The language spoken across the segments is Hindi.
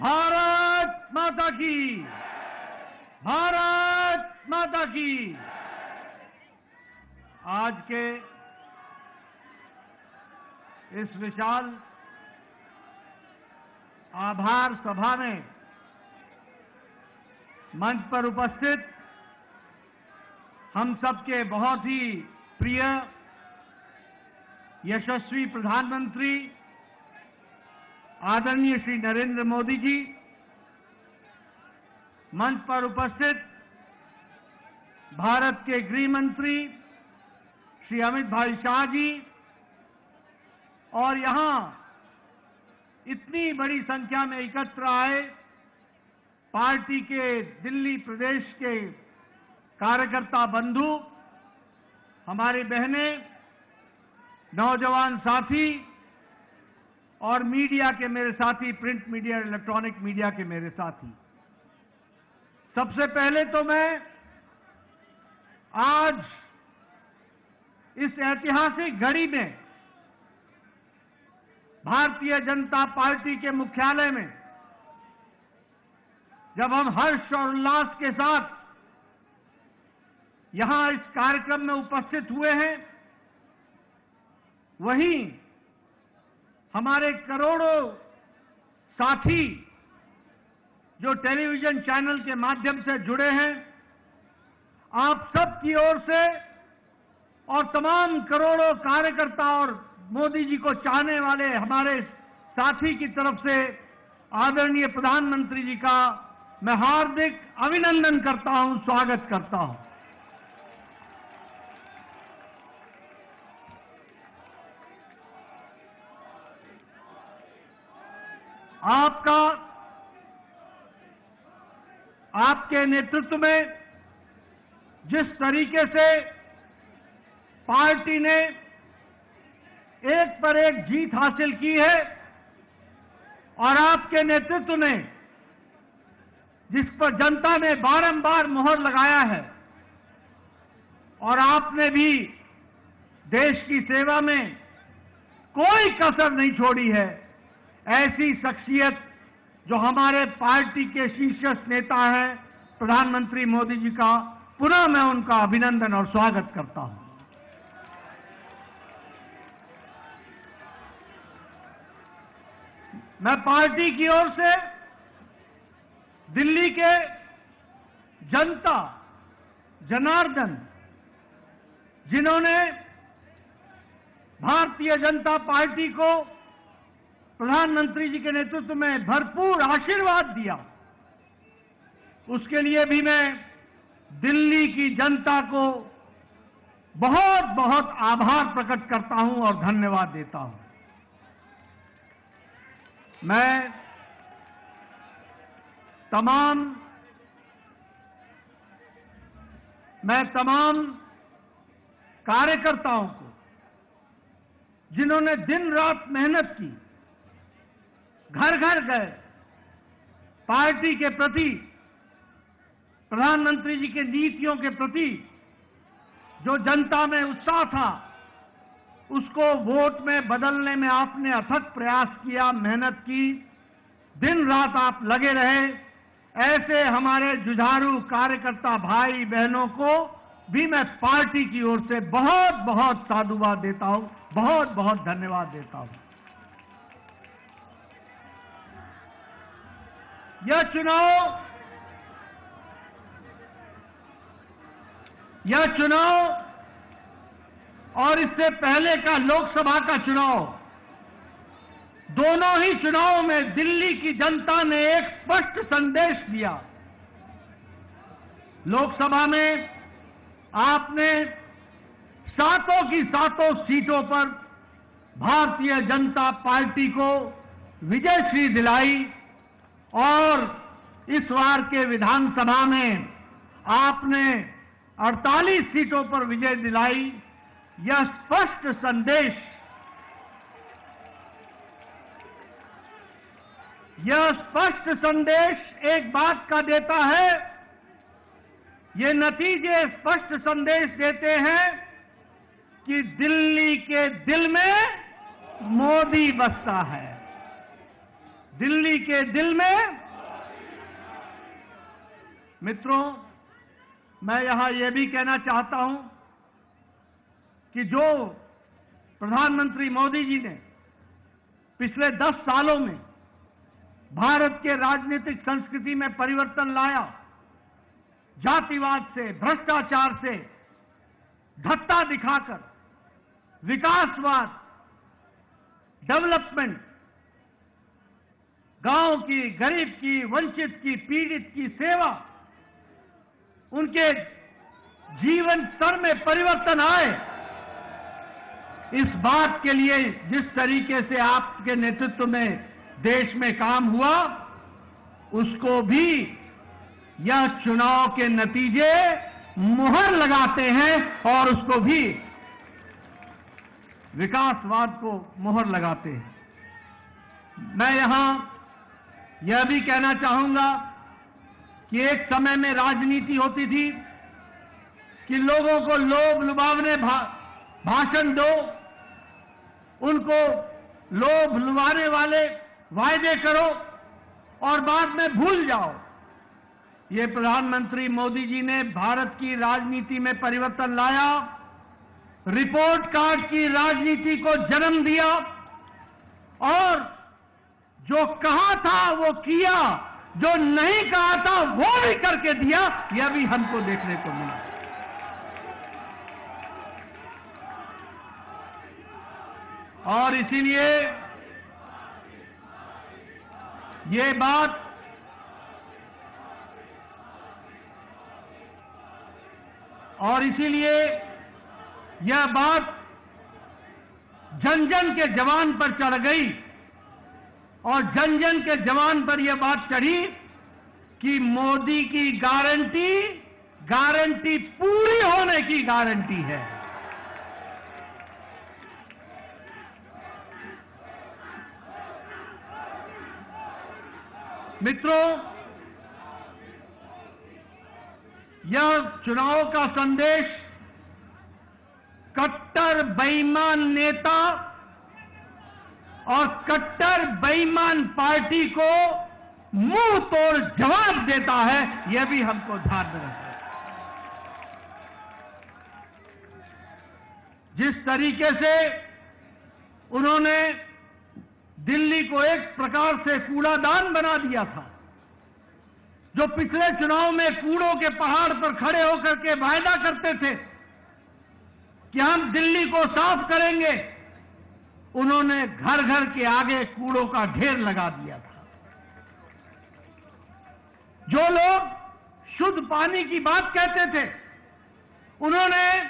भारत माता की, भारत माता की। आज के इस विशाल आभार सभा में मंच पर उपस्थित हम सबके बहुत ही प्रिय यशस्वी प्रधानमंत्री आदरणीय श्री नरेंद्र मोदी जी, मंच पर उपस्थित भारत के गृह मंत्री श्री अमित भाई शाह जी और यहां इतनी बड़ी संख्या में एकत्र आए पार्टी के दिल्ली प्रदेश के कार्यकर्ता बंधु, हमारी बहनें, नौजवान साथी और मीडिया के मेरे साथी, प्रिंट मीडिया, इलेक्ट्रॉनिक मीडिया के मेरे साथी। सबसे पहले तो मैं आज इस ऐतिहासिक घड़ी में भारतीय जनता पार्टी के मुख्यालय में जब हम हर्ष और उल्लास के साथ यहां इस कार्यक्रम में उपस्थित हुए हैं, वहीं हमारे करोड़ों साथी जो टेलीविजन चैनल के माध्यम से जुड़े हैं, आप सब की ओर से और तमाम करोड़ों कार्यकर्ता और मोदी जी को चाहने वाले हमारे साथी की तरफ से आदरणीय प्रधानमंत्री जी का मैं हार्दिक अभिनंदन करता हूं, स्वागत करता हूं। आपके नेतृत्व में जिस तरीके से पार्टी ने एक पर एक जीत हासिल की है और आपके नेतृत्व ने जिस पर जनता ने बारंबार मुहर लगाया है और आपने भी देश की सेवा में कोई कसर नहीं छोड़ी है, ऐसी शख्सियत जो हमारे पार्टी के शीर्ष नेता हैं प्रधानमंत्री मोदी जी का पुनः मैं उनका अभिनंदन और स्वागत करता हूं। मैं पार्टी की ओर से दिल्ली के जनता जनार्दन, जिन्होंने भारतीय जनता पार्टी को प्रधानमंत्री जी के नेतृत्व में भरपूर आशीर्वाद दिया, उसके लिए भी मैं दिल्ली की जनता को बहुत बहुत आभार प्रकट करता हूं और धन्यवाद देता हूं। मैं तमाम कार्यकर्ताओं को जिन्होंने दिन रात मेहनत की, घर घर गए, पार्टी के प्रति, प्रधानमंत्री जी के नीतियों के प्रति जो जनता में उत्साह था, उसको वोट में बदलने में आपने अथक प्रयास किया, मेहनत की, दिन रात आप लगे रहे। ऐसे हमारे जुझारू कार्यकर्ता भाई बहनों को भी मैं पार्टी की ओर से बहुत बहुत साधुवाद देता हूं, बहुत बहुत धन्यवाद देता हूं। यह चुनाव और इससे पहले का लोकसभा का चुनाव, दोनों ही चुनावों में दिल्ली की जनता ने एक स्पष्ट संदेश दिया। लोकसभा में आपने सातों की सातों सीटों पर भारतीय जनता पार्टी को विजयश्री दिलाई और इस बार के विधानसभा में आपने 48 सीटों पर विजय दिलाई। यह स्पष्ट संदेश एक बात का देता है, ये नतीजे स्पष्ट संदेश देते हैं कि दिल्ली के दिल में मोदी बसता है। दिल्ली के दिल में। मित्रों, मैं यहां यह भी कहना चाहता हूं कि जो प्रधानमंत्री मोदी जी ने पिछले 10 सालों में भारत के राजनीतिक संस्कृति में परिवर्तन लाया, जातिवाद से, भ्रष्टाचार से धत्ता दिखाकर विकासवाद, डेवलपमेंट, गांव की, गरीब की, वंचित की, पीड़ित की सेवा, उनके जीवन स्तर में परिवर्तन आए, इस बात के लिए जिस तरीके से आपके नेतृत्व में देश में काम हुआ, उसको भी यह चुनाव के नतीजे मुहर लगाते हैं और उसको भी विकासवाद को मुहर लगाते हैं। मैं यहां यह भी कहना चाहूंगा कि एक समय में राजनीति होती थी कि लोगों को लोभ लुभावने भाषण दो, उनको लोभ लुभाने वाले वायदे करो और बाद में भूल जाओ। ये प्रधानमंत्री मोदी जी ने भारत की राजनीति में परिवर्तन लाया, रिपोर्ट कार्ड की राजनीति को जन्म दिया और जो कहा था वो किया, जो नहीं कहा था वो भी करके दिया। यह भी हमको देखने को मिला। और इसीलिए ये बात यह बात जन जन के जवान पर चढ़ गई और जन जन के जवान पर यह बात चढ़ी कि मोदी की गारंटी पूरी होने की गारंटी है। मित्रों, यह चुनाव का संदेश कट्टर बेईमान नेता और कट्टर बेईमान पार्टी को मुंह तोड़ जवाब देता है। यह भी हमको ध्यान में रखना है। जिस तरीके से उन्होंने दिल्ली को एक प्रकार से कूड़ादान बना दिया था, जो पिछले चुनाव में कूड़ों के पहाड़ पर खड़े होकर के वायदा करते थे कि हम दिल्ली को साफ करेंगे, उन्होंने घर घर के आगे कूड़ों का ढेर लगा दिया था। जो लोग शुद्ध पानी की बात कहते थे, उन्होंने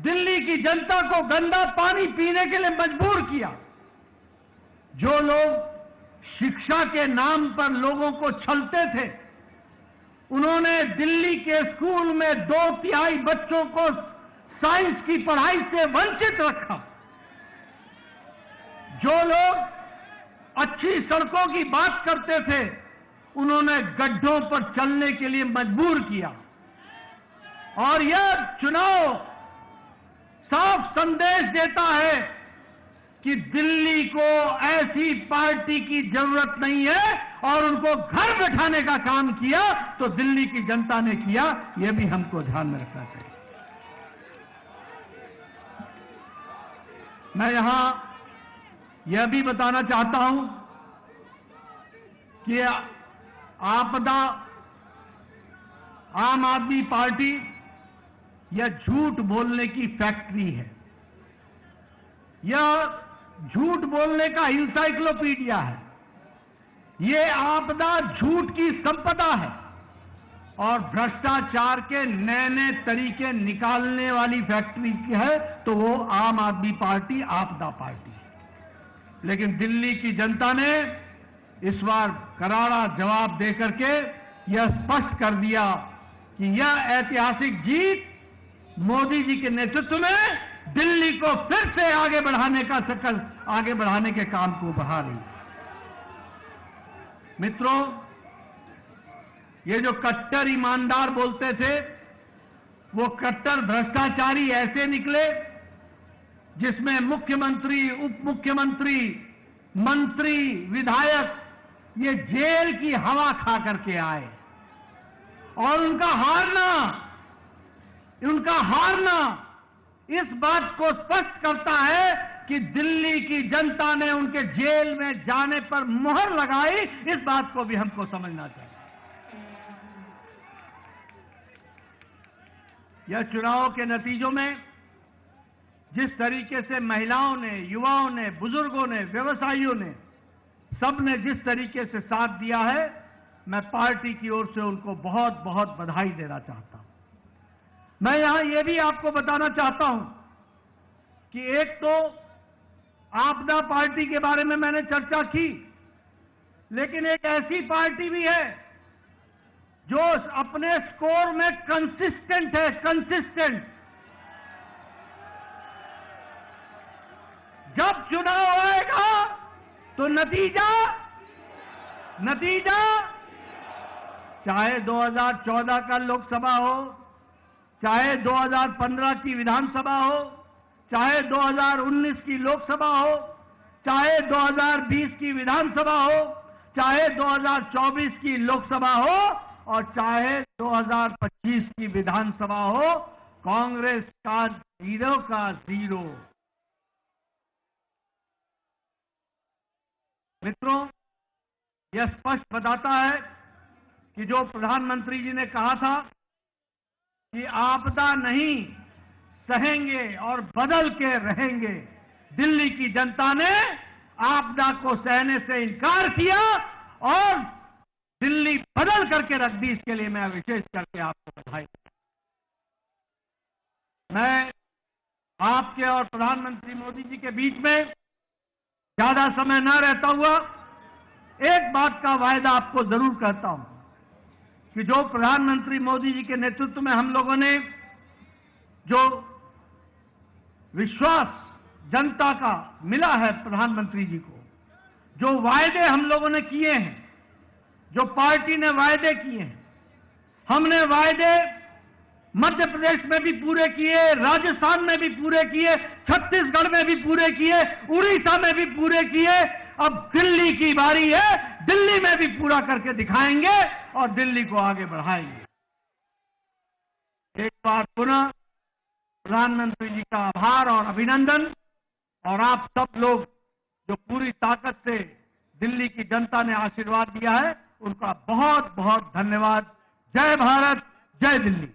दिल्ली की जनता को गंदा पानी पीने के लिए मजबूर किया। जो लोग शिक्षा के नाम पर लोगों को छलते थे, उन्होंने दिल्ली के स्कूल में 2/3 बच्चों को साइंस की पढ़ाई से वंचित रखा। जो लोग अच्छी सड़कों की बात करते थे, उन्होंने गड्ढों पर चलने के लिए मजबूर किया। और यह चुनाव साफ संदेश देता है कि दिल्ली को ऐसी पार्टी की जरूरत नहीं है और उनको घर बैठाने का काम किया तो दिल्ली की जनता ने किया। यह भी हमको ध्यान में रखना चाहिए। मैं यहां यह भी बताना चाहता हूं कि आपदा आम आदमी पार्टी यह झूठ बोलने की फैक्ट्री है। यह झूठ बोलने का इंसाइक्लोपीडिया है। यह आपदा झूठ की संपदा है और भ्रष्टाचार के नए नए तरीके निकालने वाली फैक्ट्री है तो वो आम आदमी पार्टी आपदा पार्टी है। लेकिन दिल्ली की जनता ने इस बार करारा जवाब देकर के यह स्पष्ट कर दिया कि यह ऐतिहासिक जीत मोदी जी के नेतृत्व में दिल्ली को फिर से आगे बढ़ाने के काम को बढ़ा रही। मित्रों, ये जो कट्टर ईमानदार बोलते थे, वो कट्टर भ्रष्टाचारी ऐसे निकले जिसमें मुख्यमंत्री, उप मुख्यमंत्री, मंत्री, विधायक ये जेल की हवा खा करके आए और उनका हारना इस बात को स्पष्ट करता है कि दिल्ली की जनता ने उनके जेल में जाने पर मुहर लगाई। इस बात को भी हमको समझना चाहिए। यह चुनाव के नतीजों में जिस तरीके से महिलाओं ने, युवाओं ने, बुजुर्गों ने, व्यवसायियों ने, सबने जिस तरीके से साथ दिया है, मैं पार्टी की ओर से उनको बहुत बहुत बधाई देना चाहता हूं। मैं यहां यह भी आपको बताना चाहता हूं कि एक तो आपदा पार्टी के बारे में मैंने चर्चा की, लेकिन एक ऐसी पार्टी भी है जो अपने स्कोर में कंसिस्टेंट है। जब चुनाव आएगा तो नतीजा चाहे 2014 का लोकसभा हो, चाहे 2015 की विधानसभा हो, चाहे 2019 की लोकसभा हो, चाहे 2020 की विधानसभा हो, चाहे 2024 की लोकसभा हो और चाहे 2025 की विधानसभा हो, कांग्रेस का जीरो का जीरो। मित्रों, यह स्पष्ट बताता है कि जो प्रधानमंत्री जी ने कहा था कि आपदा नहीं सहेंगे और बदल के रहेंगे, दिल्ली की जनता ने आपदा को सहने से इनकार किया और दिल्ली बदल करके रख दी। इसके लिए मैं विशेष करके आपको बधाई देता हूं। मैं आपके और प्रधानमंत्री मोदी जी के बीच में ज्यादा समय न रहता हुआ एक बात का वायदा आपको जरूर करता हूं कि जो प्रधानमंत्री मोदी जी के नेतृत्व में हम लोगों ने जो विश्वास जनता का मिला है प्रधानमंत्री जी को, जो वायदे हम लोगों ने किए हैं, जो पार्टी ने वायदे किए हैं, हमने वायदे मध्य प्रदेश में भी पूरे किए, राजस्थान में भी पूरे किए, छत्तीसगढ़ में भी पूरे किए, उड़ीसा में भी पूरे किए। अब दिल्ली की बारी है, दिल्ली में भी पूरा करके दिखाएंगे और दिल्ली को आगे बढ़ाएंगे। एक बार पुनः प्रधानमंत्री जी का आभार और अभिनंदन, और आप सब लोग जो पूरी ताकत से दिल्ली की जनता ने आशीर्वाद दिया है, उनका बहुत बहुत धन्यवाद। जय भारत, जय दिल्ली।